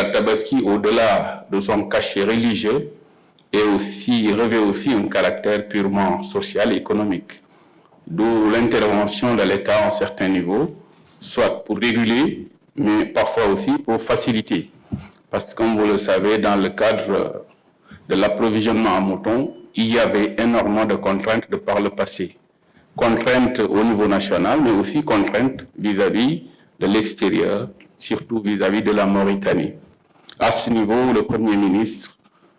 la Tabaski, au-delà de son cachet religieux, revêt aussi un caractère purement social et économique, d'où l'intervention de l'État en certains niveaux, soit pour réguler, mais parfois aussi pour faciliter. Parce que, comme vous le savez, dans le cadre de l'approvisionnement en mouton, il y avait énormément de contraintes de par le passé. Contraintes au niveau national, mais aussi contraintes vis-à-vis de l'extérieur, surtout vis-à-vis de la Mauritanie. À ce niveau, le Premier ministre,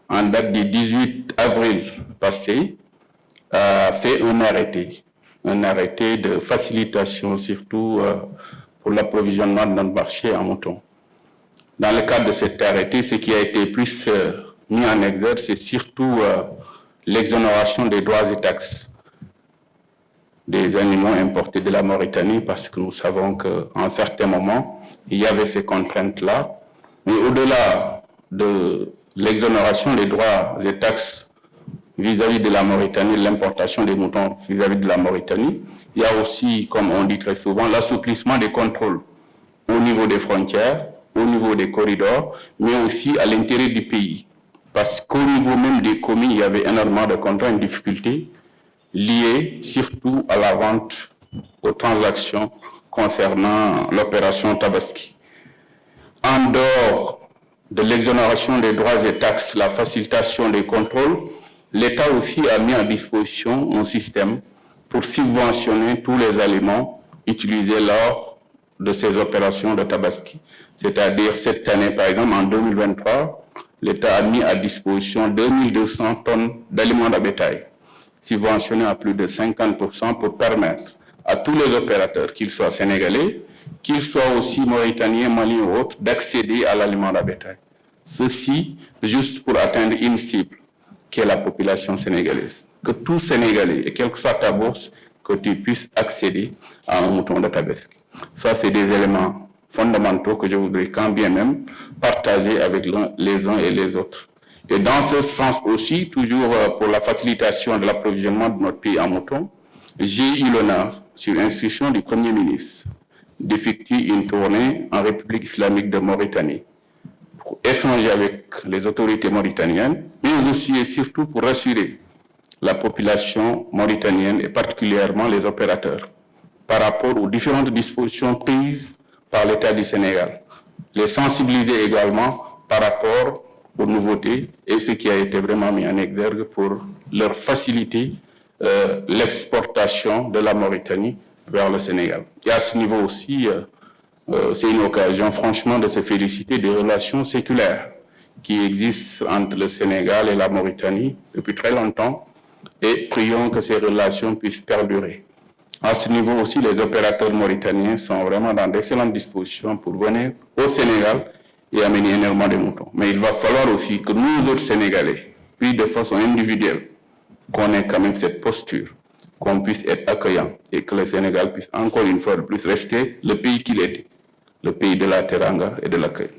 en date du 18 avril passé, a fait un arrêté de facilitation, surtout pour l'approvisionnement de notre marché en mouton. Dans le cadre de cet arrêté, ce qui a été plus mis en exergue, c'est surtout l'exonération des droits et taxes des animaux importés de la Mauritanie, parce que nous savons qu'en certains moments, il y avait ces contraintes-là. Mais au-delà de l'exonération des droits et taxes vis-à-vis de la Mauritanie, l'importation des moutons vis-à-vis de la Mauritanie, il y a aussi, comme on dit très souvent, l'assouplissement des contrôles au niveau des frontières, au niveau des corridors, mais aussi à l'intérieur du pays. Parce qu'au niveau même des communes, il y avait énormément de contraintes et de difficultés liées surtout à la vente, aux transactions concernant l'opération Tabaski. En dehors de l'exonération des droits et taxes, la facilitation des contrôles, l'État aussi a mis à disposition un système pour subventionner tous les aliments utilisés lors de ces opérations de Tabaski. C'est-à-dire cette année, par exemple, en 2023, l'État a mis à disposition 2200 tonnes d'aliments de bétail, subventionnés à plus de 50% pour permettre à tous les opérateurs, qu'ils soient sénégalais, qu'ils soient aussi mauritaniens, maliens ou autres, d'accéder à l'aliment de bétail. Ceci juste pour atteindre une cible, qui est la population sénégalaise. Que tout Sénégalais, et quelle que soit ta bourse, que tu puisses accéder à un mouton de Tabaski. Ça, c'est des éléments fondamentaux que je voudrais quand bien même partager avec les uns et les autres. Et dans ce sens aussi, toujours pour la facilitation de l'approvisionnement de notre pays en moutons, j'ai eu l'honneur, sur instruction du Premier ministre, d'effectuer une tournée en République islamique de Mauritanie pour échanger avec les autorités mauritaniennes, mais aussi et surtout pour rassurer la population mauritanienne et particulièrement les opérateurs par rapport aux différentes dispositions prises par l'État du Sénégal. Les sensibiliser également par rapport aux nouveautés et ce qui a été vraiment mis en exergue pour leur faciliter l'exportation de la Mauritanie vers le Sénégal. Et à ce niveau aussi, c'est une occasion franchement de se féliciter des relations séculaires qui existent entre le Sénégal et la Mauritanie depuis très longtemps et prions que ces relations puissent perdurer. À ce niveau aussi, les opérateurs mauritaniens sont vraiment dans d'excellentes dispositions pour venir au Sénégal et amener énormément de moutons. Mais il va falloir aussi que nous autres Sénégalais, puis de façon individuelle, qu'on ait quand même cette posture, qu'on puisse être accueillant et que le Sénégal puisse encore une fois de plus rester le pays qu'il était, le pays de la teranga et de l'accueil.